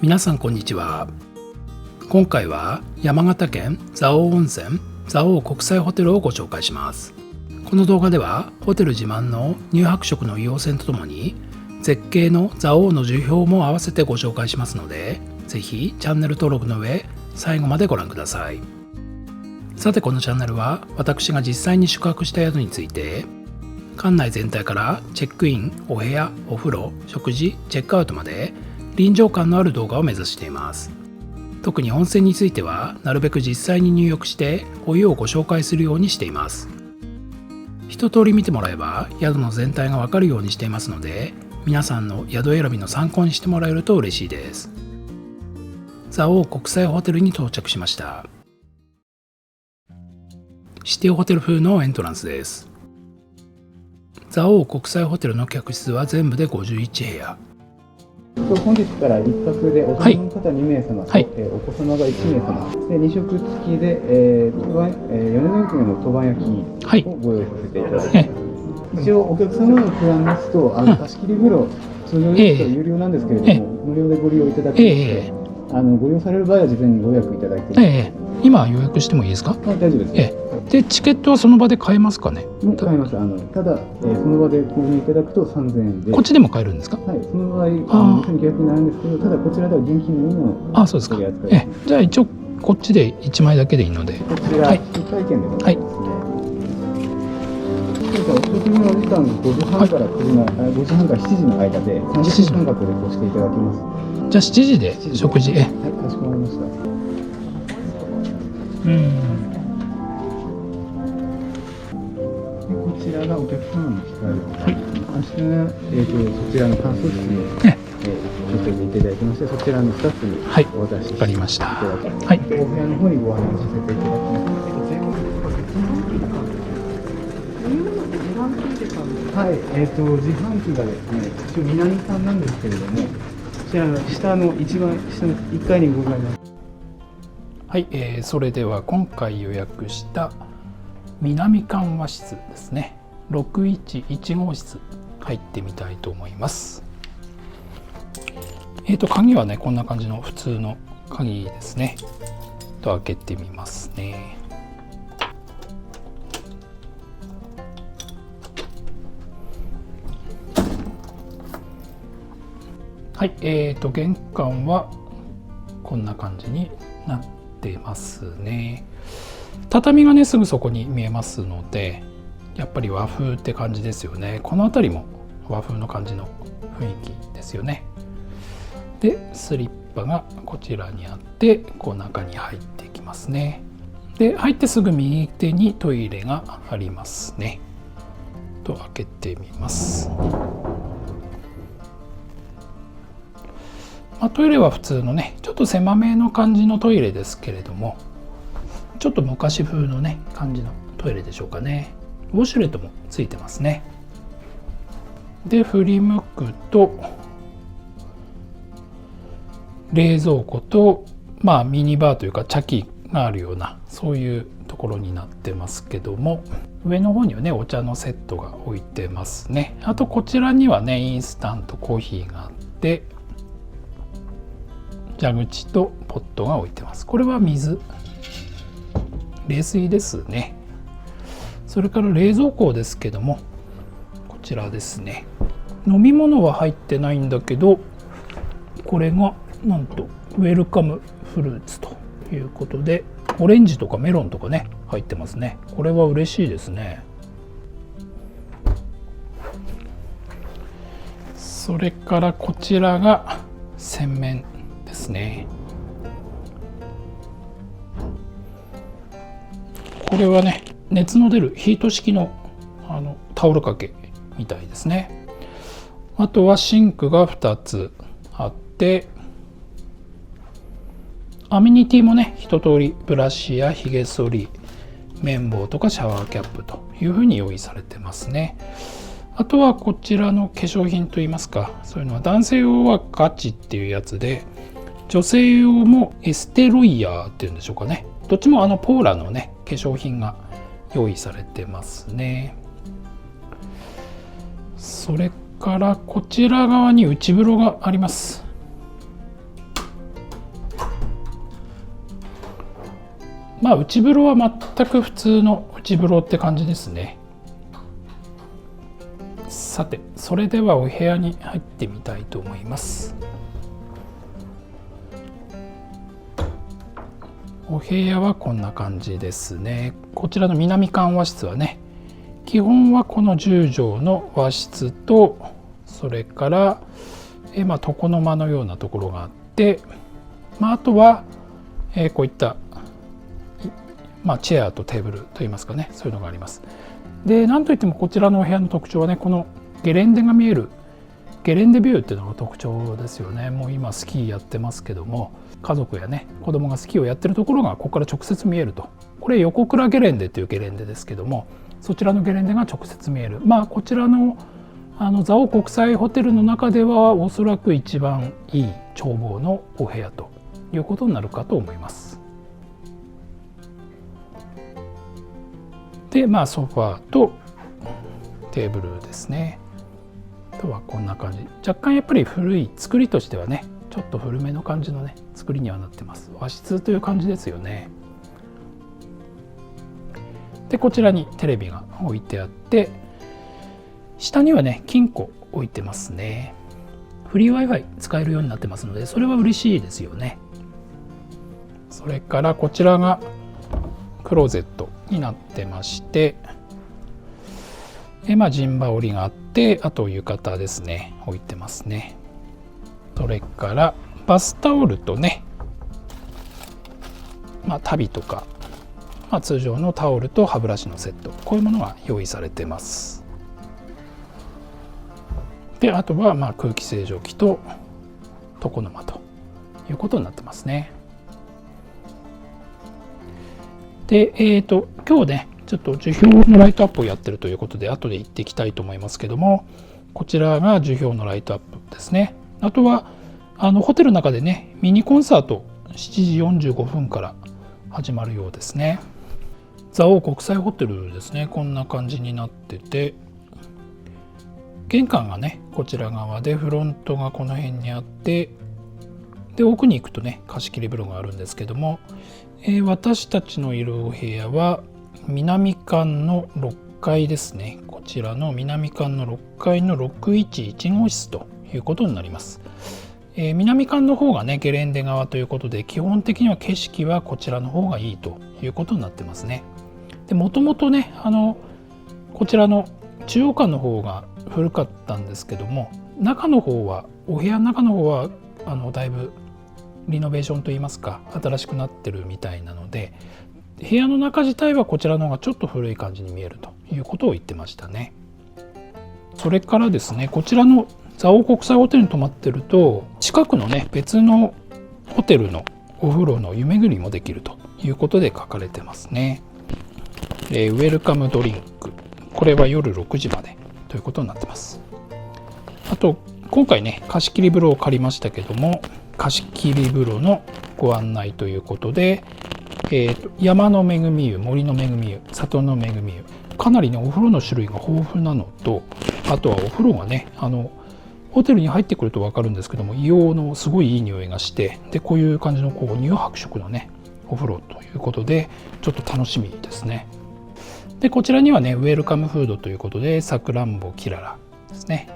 皆さんこんにちは。今回は山形県蔵王温泉蔵王国際ホテルをご紹介します。この動画ではホテル自慢の乳白色の硫黄泉とともに絶景の蔵王の樹氷も合わせてご紹介しますので、ぜひチャンネル登録の上最後までご覧ください。さてこのチャンネルは私が実際に宿泊した宿について館内全体からチェックイン、お部屋、お風呂、食事、チェックアウトまで臨場感のある動画を目指しています。特に温泉についてはなるべく実際に入浴してお湯をご紹介するようにしています。一通り見てもらえば宿の全体がわかるようにしていますので、皆さんの宿選びの参考にしてもらえると嬉しいです。蔵王国際ホテルに到着しました。シティホテル風のエントランスです。蔵王国際ホテルの客室は全部で51部屋。本日から1泊で大人の方2名様と、お子様が1名様で2食付きで、米子駅の当番焼きをご用意させていただきます。一応お客様のプランですと貸し切り風呂通常ですと有料なんですけれども、無料でご利用いただけますので、ご利用される場合は事前にご予約いただいて今予約してもいいですか？大丈夫です。でチケットはその場で買えますかね？買えます。ただ、その場で購入いただくと3000円で。こっちでも買えるんですか？はい、その場合店に予約になるんですけど、ただこちらでは現金のみのそうですか。じゃあ一応こっちで1枚だけでいいので、こちら引換券でございますね。お食事のお時間5時半から5時半から7時の間で30分間隔でごしていただきます。じゃあ7時で食事。はい、かしこまりました。こちらがお客様の控えでございます。明日がそちらの乾燥室に乗せていただいてまして、そちらのスタッフにお渡ししていただきます。お部屋の方にご案内させていただきます。はい、自販機がですね、一応南館なんですけれども、こちらの下の一番下の1階にございます。はい、それでは今回予約した南館和室ですね、611号室入ってみたいと思います。鍵はねこんな感じの普通の鍵ですね。開けてみますね。はい、玄関はこんな感じになってますね。畳がねすぐそこに見えますので、やっぱり和風って感じですよね。この辺りも和風の感じの雰囲気ですよね。でスリッパがこちらにあって、こう中に入っていきますね。で入ってすぐ右手にトイレがありますね。開けてみます。トイレは普通のねちょっと狭めの感じのトイレですけれども、ちょっと昔風のね感じのトイレでしょうかね。ウォシュレットもついてますね。で振り向くと冷蔵庫とミニバーというか茶器があるようなそういうところになってますけども、上の方にはねお茶のセットが置いてますね。あとこちらにはねインスタントコーヒーがあって、蛇口とポットが置いてます。これは水、冷水ですね。それから冷蔵庫ですけども、こちらですね。飲み物は入ってないんだけど、これがなんとウェルカムフルーツということで、オレンジとかメロンとかね入ってますね。これは嬉しいですね。それからこちらが洗面ですね。これはね熱の出るヒート式のタオル掛けみたいですね。あとはシンクが2つあって、アメニティもね一通りブラシやひげ剃り、綿棒とかシャワーキャップというふうに用意されてますね。あとはこちらの化粧品といいますか、そういうのは男性用はガチっていうやつで、女性用もエステロイヤーっていうんでしょうかね。どっちもポーラのね化粧品が用意されてますね。それからこちら側に内風呂があります。まあ内風呂は全く普通の内風呂って感じですね。さて、それではお部屋に入ってみたいと思います。お部屋はこんな感じですね。こちらの南館和室はね、基本はこの10畳の和室と、それから床の間のようなところがあって、あとはこういったチェアとテーブルといいますかね、そういうのがあります。で、なんといってもこちらのお部屋の特徴はね、このゲレンデが見えるゲレンデビューっていうのが特徴ですよね。もう今スキーやってますけども、家族やね子供がスキーをやってるところがここから直接見えると。これ横倉ゲレンデっていうゲレンデですけども、そちらのゲレンデが直接見える。こちらの蔵王国際ホテルの中ではおそらく一番いい眺望のお部屋ということになるかと思います。で、ソファーとテーブルですね。あとはこんな感じ。若干やっぱり古い作りとしてはね、ちょっと古めの感じのね作りにはなってます。和室という感じですよね。で、こちらにテレビが置いてあって、下にはね金庫置いてますね。フリー Wi-Fi 使えるようになってますので、それは嬉しいですよね。それからこちらがクローゼットになってまして、陣羽織があって、あと浴衣ですね置いてますね。それからバスタオルとね、足袋とか、通常のタオルと歯ブラシのセット、こういうものが用意されてます。で、あとは空気清浄機と床の間ということになってますね。で、今日ねちょっと樹氷のライトアップをやってるということで、後で行っていきたいと思いますけども、こちらが樹氷のライトアップですね。あとはホテルの中でねミニコンサート7時45分から始まるようですね。蔵王国際ホテルですね。こんな感じになってて、玄関がねこちら側で、フロントがこの辺にあって、で奥に行くとね貸し切り風呂があるんですけども、私たちのいるお部屋は南館の6階ですね。こちらの南館の6階の611号室ということになります。南館の方がねゲレンデ側ということで、基本的には景色はこちらの方がいいということになってますね。で、もともとねこちらの中央館の方が古かったんですけども、中の方はお部屋の中の方はだいぶリノベーションといいますか新しくなってるみたいなので、部屋の中自体はこちらの方がちょっと古い感じに見えるということを言ってましたね。それからですね、こちらの蔵王国際ホテルに泊まってると、近くのね別のホテルのお風呂の湯巡りもできるということで書かれてますね。ウェルカムドリンク、これは夜6時までということになってます。あと今回ね貸し切り風呂を借りましたけども、貸し切り風呂のご案内ということで、山の恵み湯、森の恵み湯、里の恵み湯、かなりねお風呂の種類が豊富なのと、あとはお風呂がねホテルに入ってくると分かるんですけども、硫黄のすごいいい匂いがして、でこういう感じの乳白色のねお風呂ということで、ちょっと楽しみですね。でこちらにはねウェルカムフードということで、さくらんぼキララですね。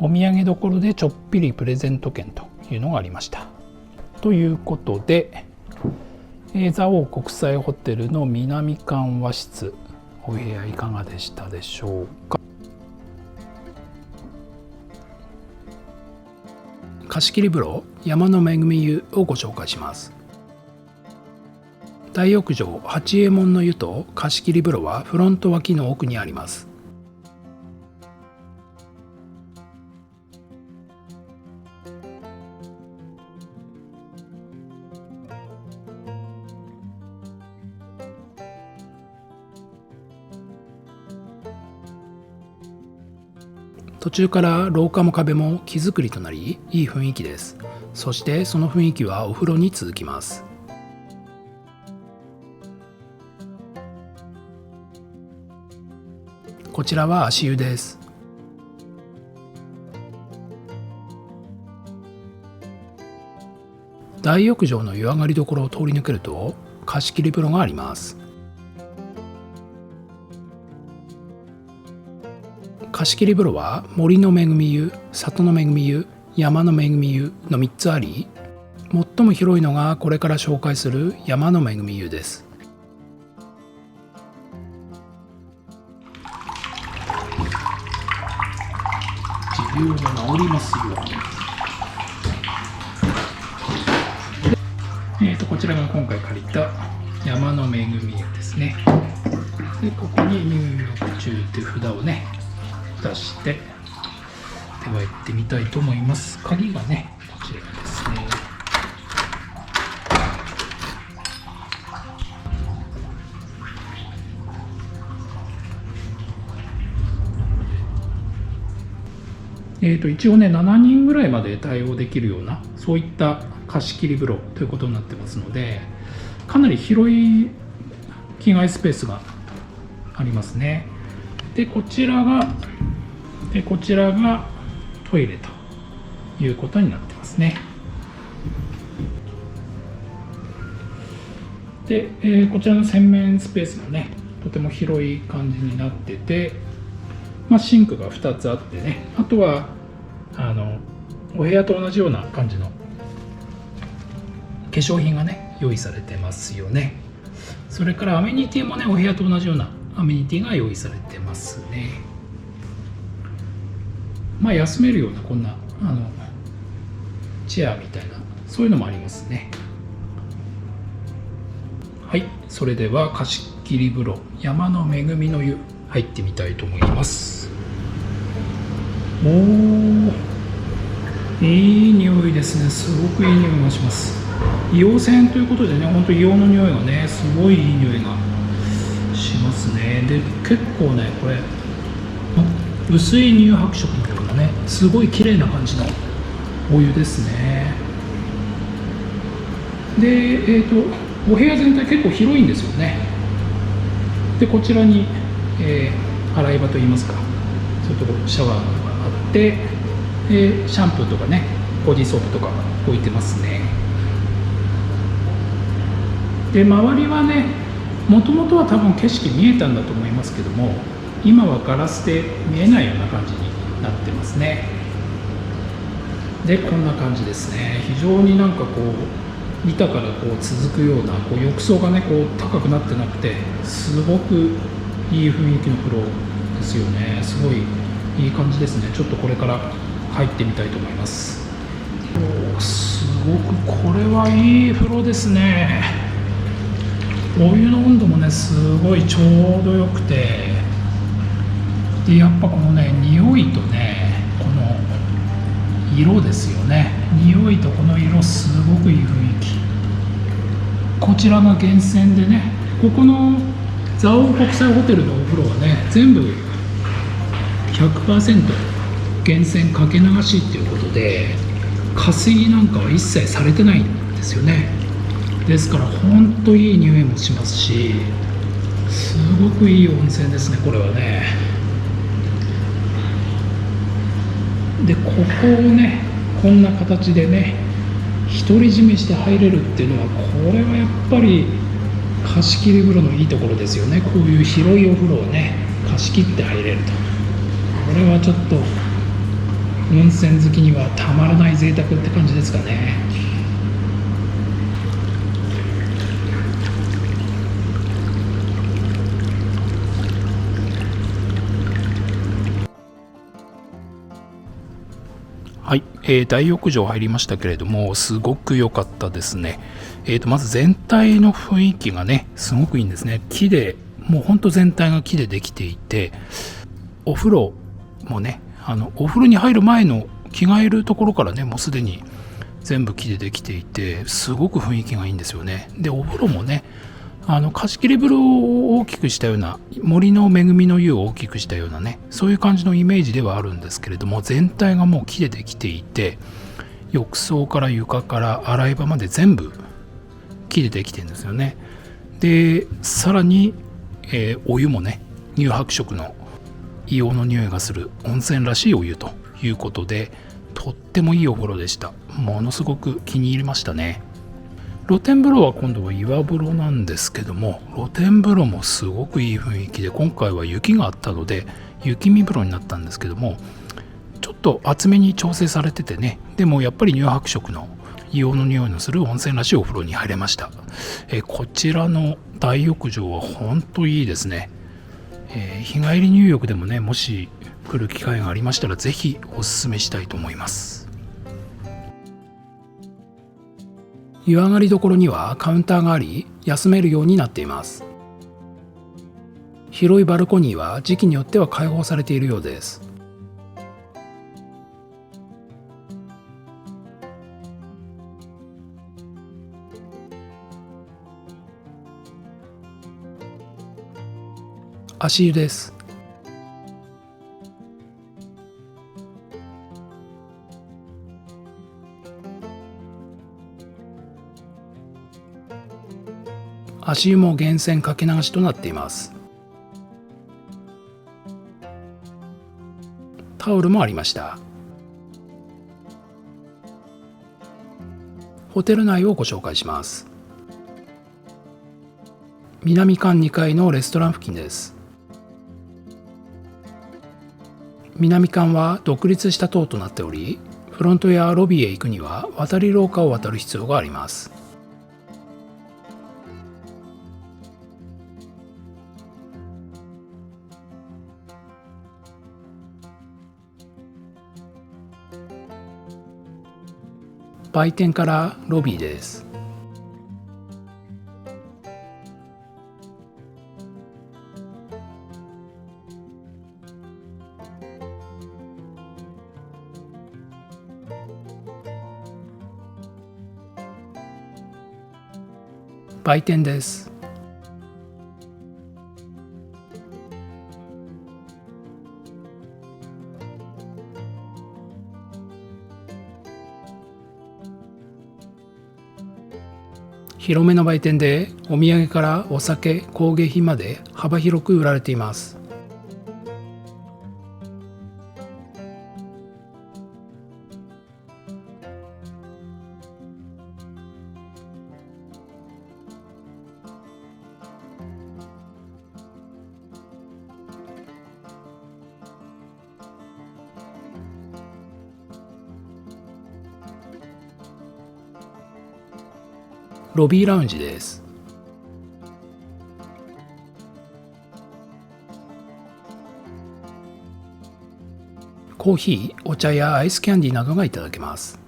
お土産どころでちょっぴりプレゼント券というのがありました。ということで、蔵王国際ホテルの南館和室、お部屋いかがでしたでしょうか。貸し切り風呂山の恵み湯をご紹介します。大浴場八右衛門の湯と貸し切り風呂はフロント脇の奥にあります。途中から廊下も壁も木造りとなり、いい雰囲気です。そしてその雰囲気はお風呂に続きます。こちらは足湯です。大浴場の湯上がり所を通り抜けると、貸し切り風呂があります。貸し切り風呂は森の恵み湯、里の恵み湯、山の恵み湯の3つあり、最も広いのがこれから紹介する山の恵み湯です。持病が治りますように。こちらが今回借りた山の恵み湯ですね。でここに入浴中っていう札をね出して、では行ってみたいと思います。鍵がねこちらですね。一応ね7人ぐらいまで対応できるようなそういった貸し切り風呂ということになってますので、かなり広い着替えスペースがありますね。でこちらがトイレということになってますね。で、こちらの洗面スペースもねとても広い感じになってて、シンクが2つあってね、あとはお部屋と同じような感じの化粧品がね用意されてますよね。それからアメニティもねお部屋と同じようなアメニティが用意されてますね。休めるようなこんなチェアみたいなそういうのもありますね。はい、それでは貸し切り風呂山の恵みの湯入ってみたいと思います。おー、いい匂いですね。すごくいい匂いがします。硫黄泉ということでね、本当に硫黄の匂いがねすごいいい匂いがしますね。で結構ねこれ薄い乳白色のようなねすごい綺麗な感じのお湯ですね。でお部屋全体結構広いんですよね。でこちらに、洗い場といいますかそういうところシャワーがあって、シャンプーとかねボディーソープとか置いてますね。で周りはねもともとは多分景色見えたんだと思いますけども、今はガラスで見えないような感じになってますね。でこんな感じですね。非常になんかこう板からこう続くようなこう浴槽がねこう高くなってなくて、すごくいい雰囲気の風呂ですよね。すごいいい感じですね。ちょっとこれから入ってみたいと思います。すごくこれはいい風呂ですね。お湯の温度もねすごいちょうどよくて、でやっぱこのね匂いとねこの色ですよね。匂いとこの色すごくいい雰囲気。こちらが源泉でね、ここの蔵王国際ホテルのお風呂はね全部 100% 源泉かけ流しっていうことで、加水なんかは一切されてないんですよね。ですから本当いい匂いもしますし、すごくいい温泉ですねこれはね。でここをねこんな形でね独り占めして入れるっていうのは、これはやっぱり貸し切り風呂のいいところですよね。こういう広いお風呂をね貸し切って入れると、これはちょっと温泉好きにはたまらない贅沢って感じですかね。はい、大浴場入りましたけれども、すごく良かったですね。まず全体の雰囲気がねすごくいいんですね。木でもうほんと全体が木でできていて、お風呂もねお風呂に入る前の着替えるところからねもうすでに全部木でできていて、すごく雰囲気がいいんですよね。でお風呂もね貸し切り風呂を大きくしたような、森の恵みの湯を大きくしたようなねそういう感じのイメージではあるんですけれども、全体がもう木でできていて、浴槽から床から洗い場まで全部木でできてるんですよね。でさらに、お湯もね乳白色の硫黄の匂いがする温泉らしいお湯ということで、とってもいいお風呂でした。ものすごく気に入りましたね。露天風呂は今度は岩風呂なんですけども、露天風呂もすごくいい雰囲気で、今回は雪があったので雪見風呂になったんですけども、ちょっと厚めに調整されててね、でもやっぱり乳白色の硫黄の匂いのする温泉らしいお風呂に入れました。こちらの大浴場は本当いいですね。日帰り入浴でもね、もし来る機会がありましたらぜひおすすめしたいと思います。湯上がりどころにはカウンターがあり、休めるようになっています。広いバルコニーは時期によっては開放されているようです。足湯です。足湯も源泉かけ流しとなっています。タオルもありました。ホテル内をご紹介します。南館2階のレストラン付近です。南館は独立した棟となっており、フロントやロビーへ行くには渡り廊下を渡る必要があります。売店からロビーです。売店です。広めの売店でお土産からお酒、工芸品まで幅広く売られています。ロビーラウンジです。コーヒー、お茶やアイスキャンディーなどがいただけます。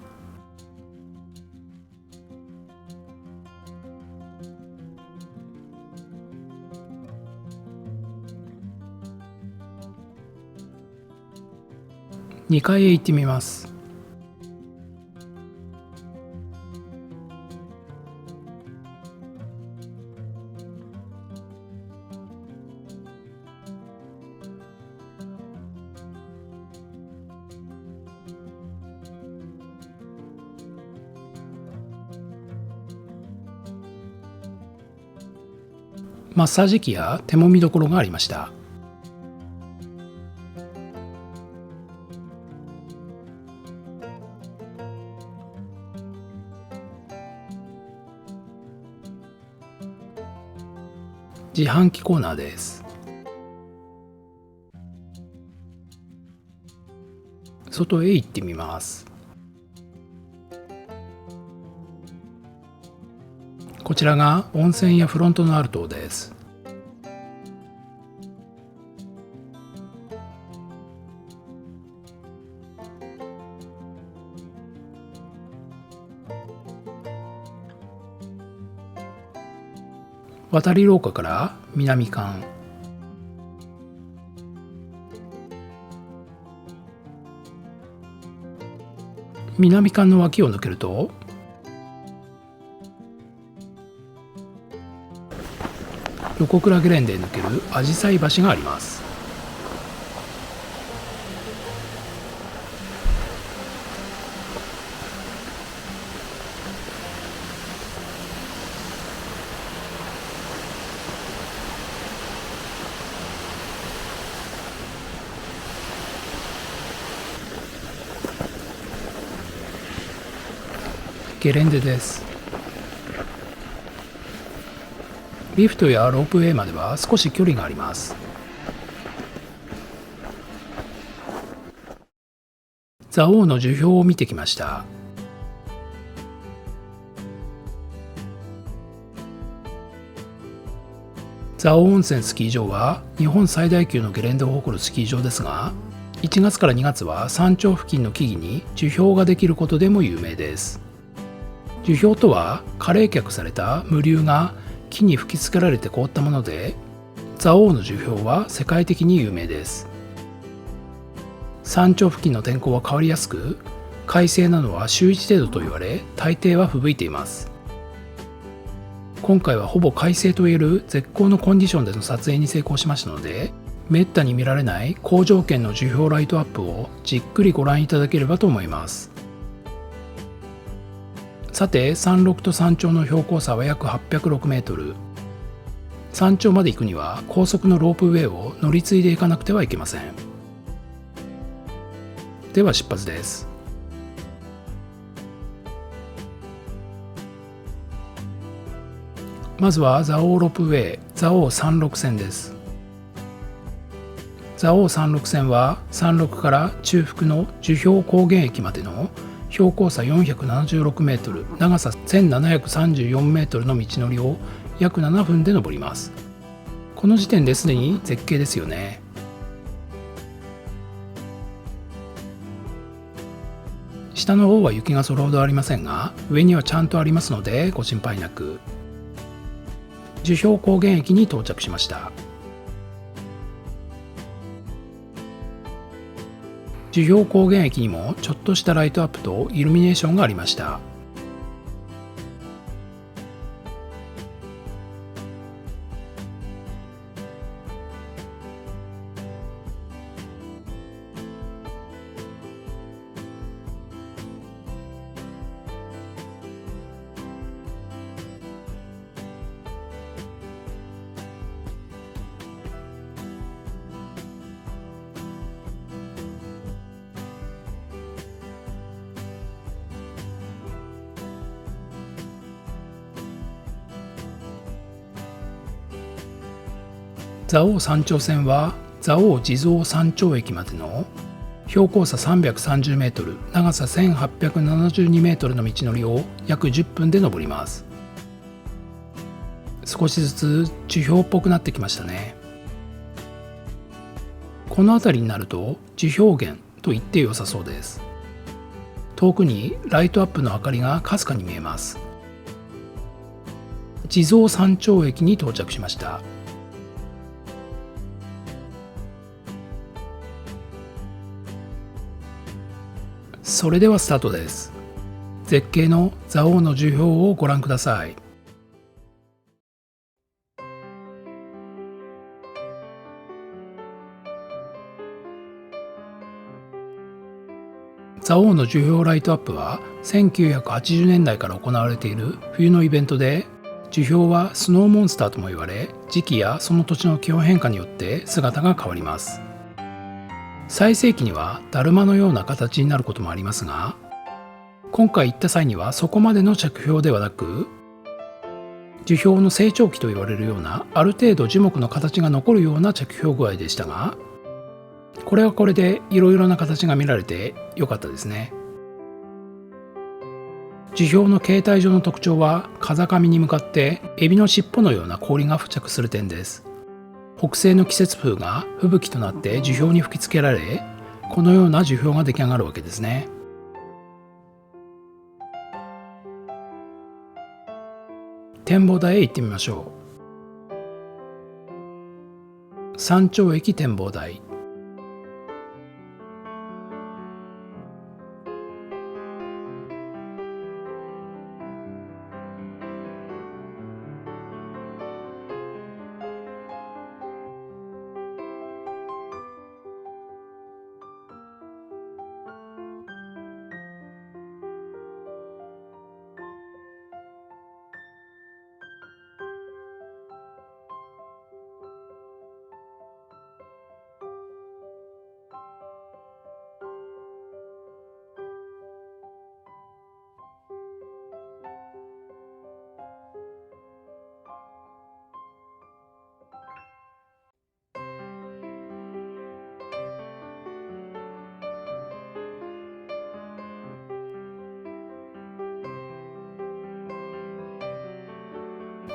2階へ行ってみます。マッサージ機や手もみどころがありました。自販機コーナーです。外へ行ってみます。こちらが温泉やフロントのある棟です。渡り廊下から南館、南館の脇を抜けると横倉ゲレンデへ抜けるアジサイ橋があります。ゲレンデです。リフトやロープウェイまでは少し距離があります。蔵王の樹氷を見てきました。蔵王温泉スキー場は日本最大級のゲレンデを誇るスキー場ですが、1月から2月は山頂付近の木々に樹氷ができることでも有名です。樹氷とは過冷却された無粒が木に吹きつけられて凍ったもので、蔵王の樹氷は世界的に有名です。山頂付近の天候は変わりやすく、快晴なのは週1程度と言われ、大抵は吹雪いています。今回はほぼ快晴といえる絶好のコンディションでの撮影に成功しましたので、めったに見られない好条件の樹氷ライトアップをじっくりご覧いただければと思います。さて、山麓と山頂の標高差は約806メートル。山頂まで行くには高速のロープウェイを乗り継いでいかなくてはいけません。では出発です。まずは蔵王ロープウェイ蔵王山麓線です。蔵王山麓線は山麓から中腹の樹氷高原駅までの標高差476メートル、長さ1734メートルの道のりを約7分で登ります。この時点ですでに絶景ですよね。下の方は雪がそれほどありませんが、上にはちゃんとありますのでご心配なく。樹氷高原駅に到着しました。樹氷高原駅にもちょっとしたライトアップとイルミネーションがありました。蔵王山頂線は蔵王地蔵山頂駅までの標高差330メートル、長さ1872メートルの道のりを約10分で登ります。少しずつ樹氷っぽくなってきましたね。この辺りになると樹氷原と言って良さそうです。遠くにライトアップの明かりがかすかに見えます。地蔵山頂駅に到着しました。それではスタートです。絶景の蔵王の樹氷をご覧ください。蔵王の樹氷ライトアップは1980年代から行われている冬のイベントで、樹氷はスノーモンスターとも言われ、時期やその土地の気温変化によって姿が変わります。最盛期にはだるまのような形になることもありますが、今回行った際にはそこまでの着氷ではなく、樹氷の成長期と言われるようなある程度樹木の形が残るような着氷具合でしたが、これはこれでいろいろな形が見られて良かったですね。樹氷の形態上の特徴は風上に向かってエビの尻尾のような氷が付着する点です。北西の季節風が吹雪となって樹氷に吹きつけられ、このような樹氷が出来上がるわけですね。展望台へ行ってみましょう。山頂駅展望台。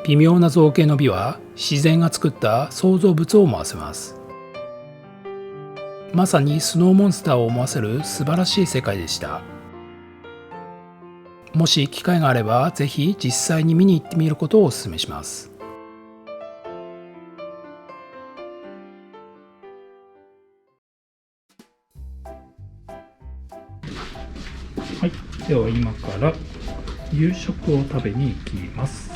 微妙な造形の美は自然が作った創造物を思わせます。まさにスノーモンスターを思わせる素晴らしい世界でした。もし機会があればぜひ実際に見に行ってみることをお勧めします。はい、では今から夕食を食べに行きます。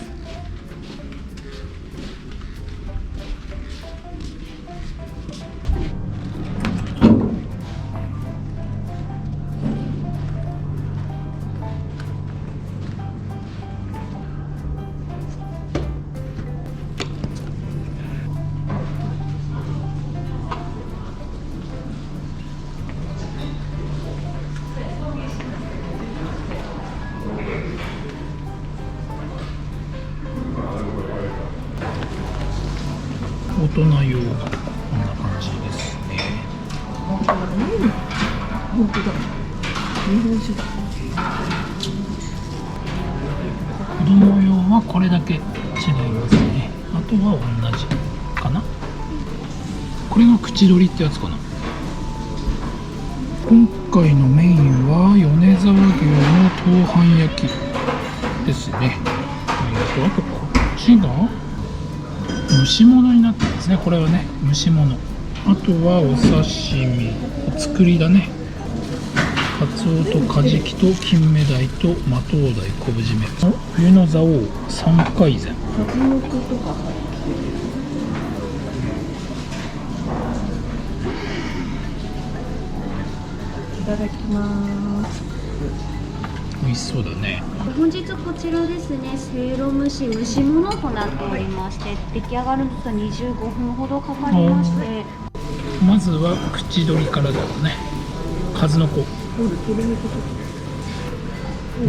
大人用がこんな感じですね。本当だ。日本酒だ。子供用はこれだけ違いますね。あとは同じかな。これが口取りってやつかな。今回のメインは米沢牛の豆飯焼きですね。あとこっちが蒸し物になってますね。これはね、蒸し物。あとはお刺身、お作りだね。カツオとカジキと金目鯛とマトウダイ、昆布締め。冬の蔵王三回膳。数の子とか入ってる。いただきます。美味しそうだね。本日こちらですね、せいろ蒸し蒸し物となっておりまして、出来上がるのと25分ほどかかりまして、まずは口取りからだよね。数の子。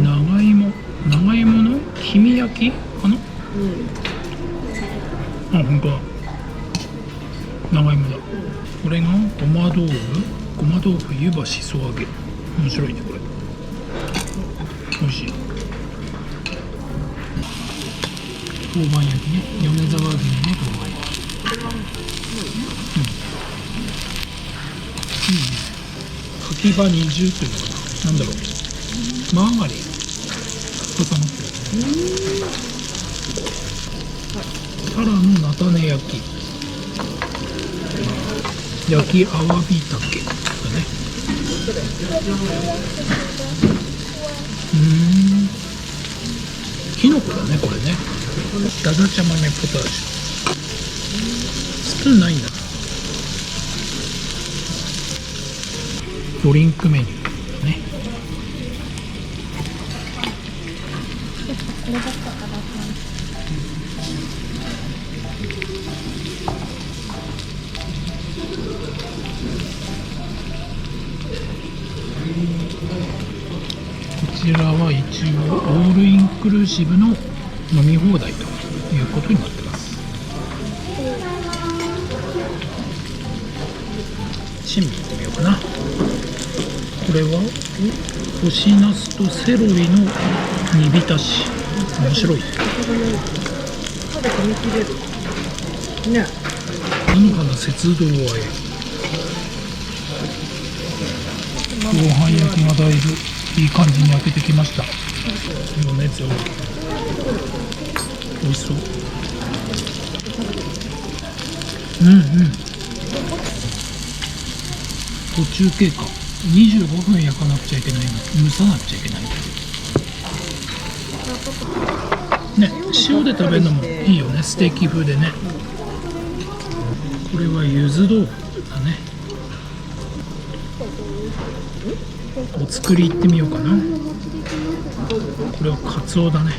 長芋の黄身焼きかな。あ、ほんとだ。長芋だ。これがごま豆腐湯葉しそ揚げ。面白いねこれ。美味しい。豆板焼きね、米沢牛の豆板焼き。かき場二重っていうのかな。なんだろう。マーガリン固まってる。タラの菜種焼き。焼きアワビタケだね。きのこだねこれね。だだちゃ豆ポタージュ。スプーンないんだ。ドリンクメニューね。こちらは一応オールインクルーシブの飲み放題ということになってます。珍味いってみようかな。これは干しナスとセロリの煮浸し。面白いね。食べて見切れるね。ほのかな雪道和え。ご飯焼きがだいぶいい感じに焼けてきました。米沢美味しそう。途中経過25分焼かなくちゃいけないの。蒸さなくちゃいけないね。塩で食べるのもいいよね。ステーキ風でね。これは柚子豆腐だね。お作り行ってみようかな。これはカツオだね。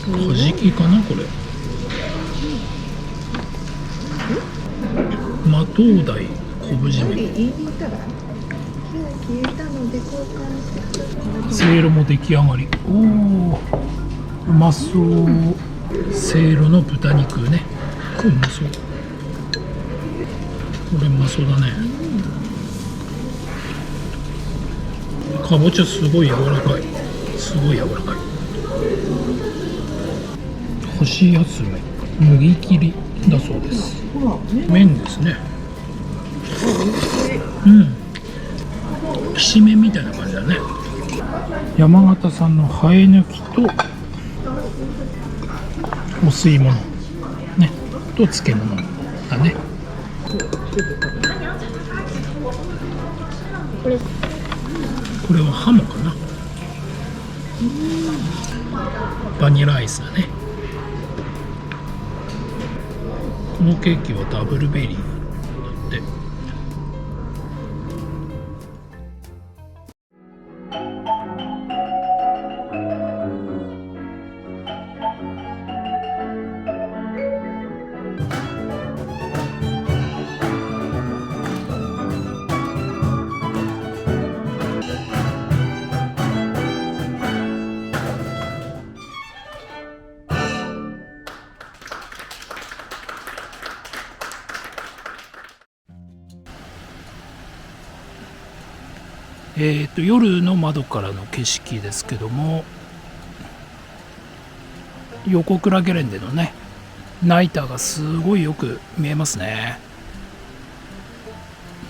カジキかなこれ。マトウダイ、昆布締め。せいろも出来上がり。おお、うまそう。せいろの豚肉ね。うまそう。これうまそうだね。かぼちゃすごい柔らかい。すごい柔らかい。干し休め麦切りだそうです。麺ですね。きしめんみたいな感じだね。山形産の生え抜きとお吸い物ねと漬物だね。これはハモかな。バニラアイスだね。このケーキはダブルベリーだって。夜の窓からの景色ですけども、横倉ゲレンデのねナイターがすごいよく見えますね。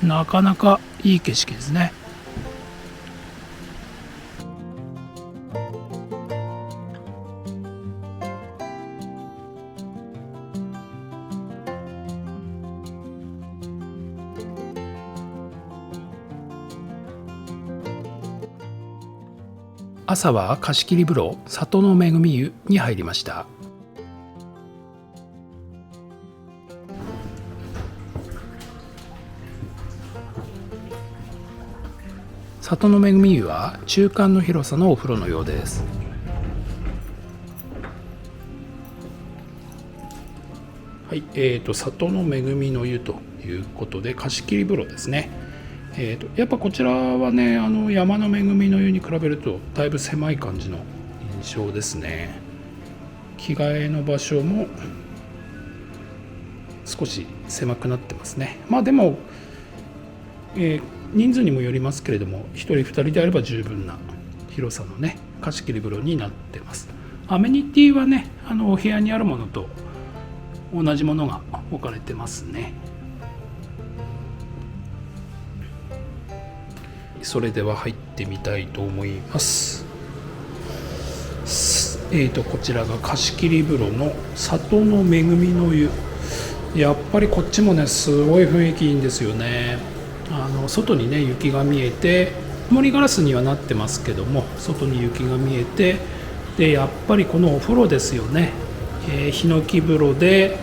なかなかいい景色ですね。朝は貸切風呂里の恵み湯に入りました。里の恵み湯は中間の広さのお風呂のようです。はい、里の恵みの湯ということで貸切風呂ですね。やっぱこちらはね山の恵みの湯に比べるとだいぶ狭い感じの印象ですね。着替えの場所も少し狭くなってますね。まあでも、人数にもよりますけれども1人2人であれば十分な広さのね貸切風呂になってます。アメニティはねお部屋にあるものと同じものが置かれてますね。それでは入ってみたいと思います。こちらが貸切風呂の里の恵みの湯。やっぱりこっちもねすごい雰囲気いいんですよね。外にね雪が見えて曇りガラスにはなってますけども外に雪が見えて、でやっぱりこのお風呂ですよね。ヒノキ風呂で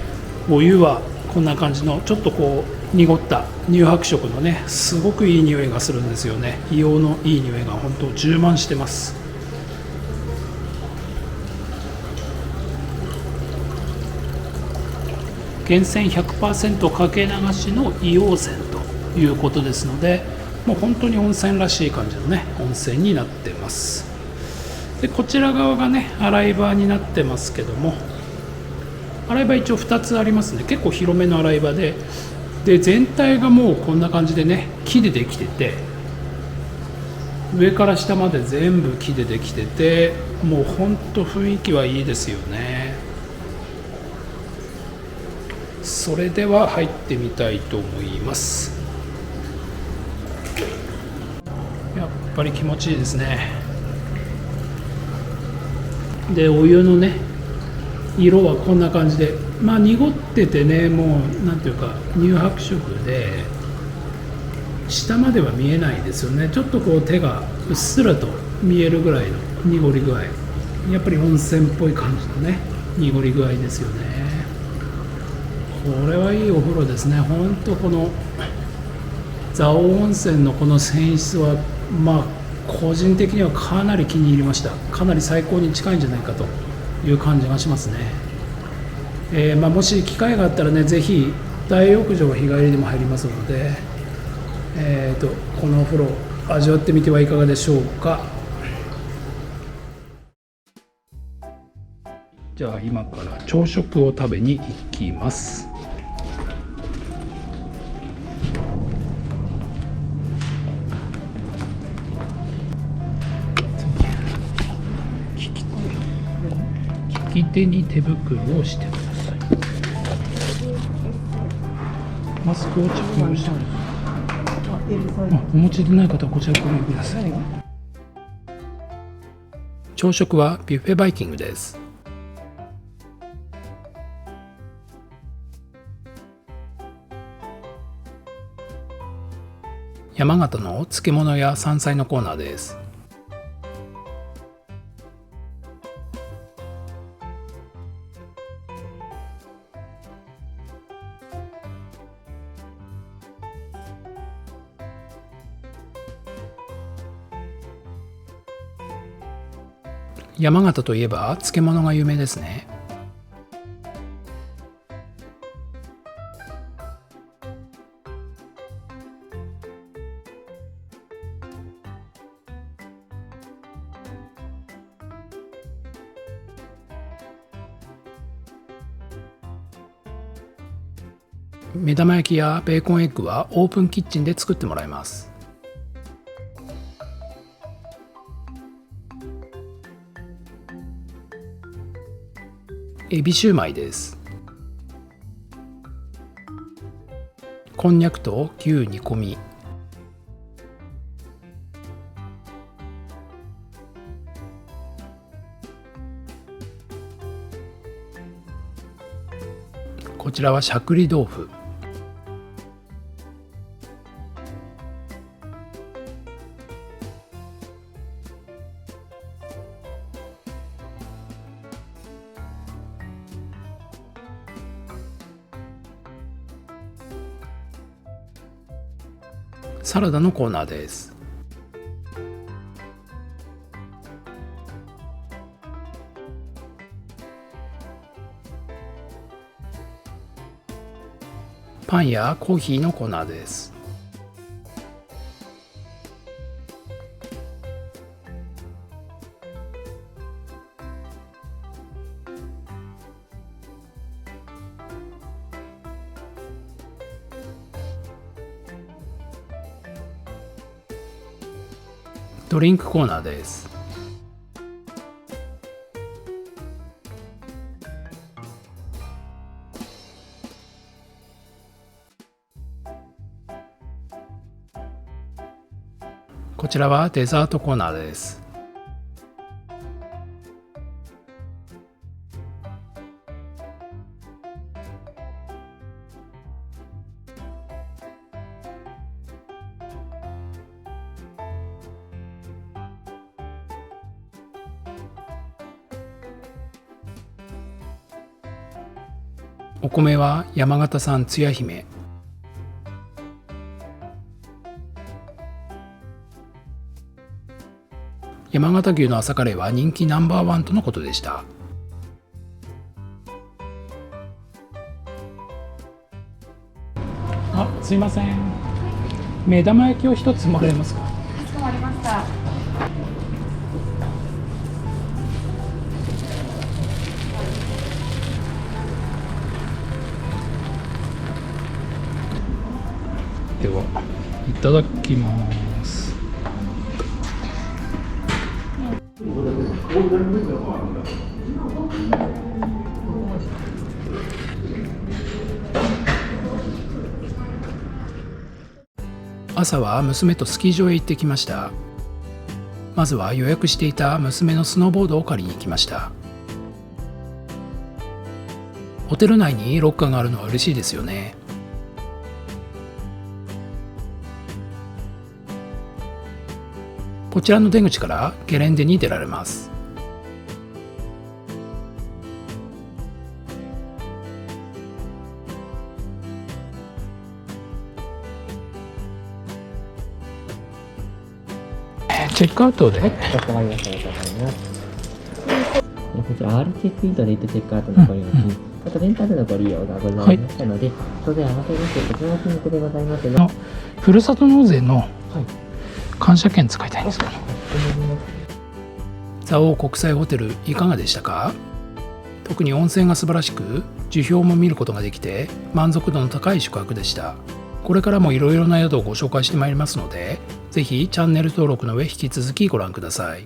お湯はこんな感じのちょっとこう濁った乳白色のねすごくいい匂いがするんですよね。硫黄のいい匂いが本当充満してます。源泉 100% かけ流しの硫黄泉ということですので、もう本当に温泉らしい感じのね温泉になってます。でこちら側がね洗い場になってますけども、洗い場一応2つありますね。結構広めの洗い場で全体がもうこんな感じでね木でできてて、上から下まで全部木でできてて、もうほんと雰囲気はいいですよね。それでは入ってみたいと思います。やっぱり気持ちいいですね。でお湯のね色はこんな感じで、まあ濁っててね、もうなんていうか乳白色で下までは見えないですよね。ちょっとこう手がうっすらと見えるぐらいの濁り具合、やっぱり温泉っぽい感じのね濁り具合ですよね。これはいいお風呂ですね。ほんとこの蔵王温泉のこの泉質はまあ個人的にはかなり気に入りました。かなり最高に近いんじゃないかという感じがしますね。もし機会があったらね、ぜひ大浴場は日帰りでも入りますので、このお風呂味わってみてはいかがでしょうか。じゃあ今から朝食を食べに行きます。右手に手袋をしてください。マスクを着用してください。お持ちでない方はこちらご利用ください。朝食はビュッフェバイキングです。山形の漬物や山菜のコーナーです。山形といえば漬物が有名ですね。目玉焼きやベーコンエッグはオープンキッチンで作ってもらいます。エビシューマイです。こんにゃくと牛煮込み、こちらはしゃくり豆腐、サラダのコーナーです。パンやコーヒーのコーナーです。ドリンクコーナーです。こちらはデザートコーナーです。お米は山形産つや姫。山形牛の朝カレーは人気ナンバーワンとのことでした。あ、すいません。目玉焼きを一つもらえますか。かしこまりました。ではいただきます。朝は娘とスキー場へ行ってきました。まずは予約していた娘のスノーボードを借りに行きました。ホテル内にロッカーがあるのは嬉しいですよね。こちらの出口からゲレンデに出られます。チェックアウトで。かしこまりました。ありがとうございます。こちら R チェックインとレッドチェックアウトのご利用に、あとレンタルのご利用がございましたので、当然合わせましてこちらの金額でございますので、ふるさと納税の感謝券使いたいんですか。蔵王国際ホテルいかがでしたか。特に温泉が素晴らしく、樹氷も見ることができて満足度の高い宿泊でした。これからもいろいろな宿をご紹介してまいりますので、ぜひチャンネル登録の上引き続きご覧ください。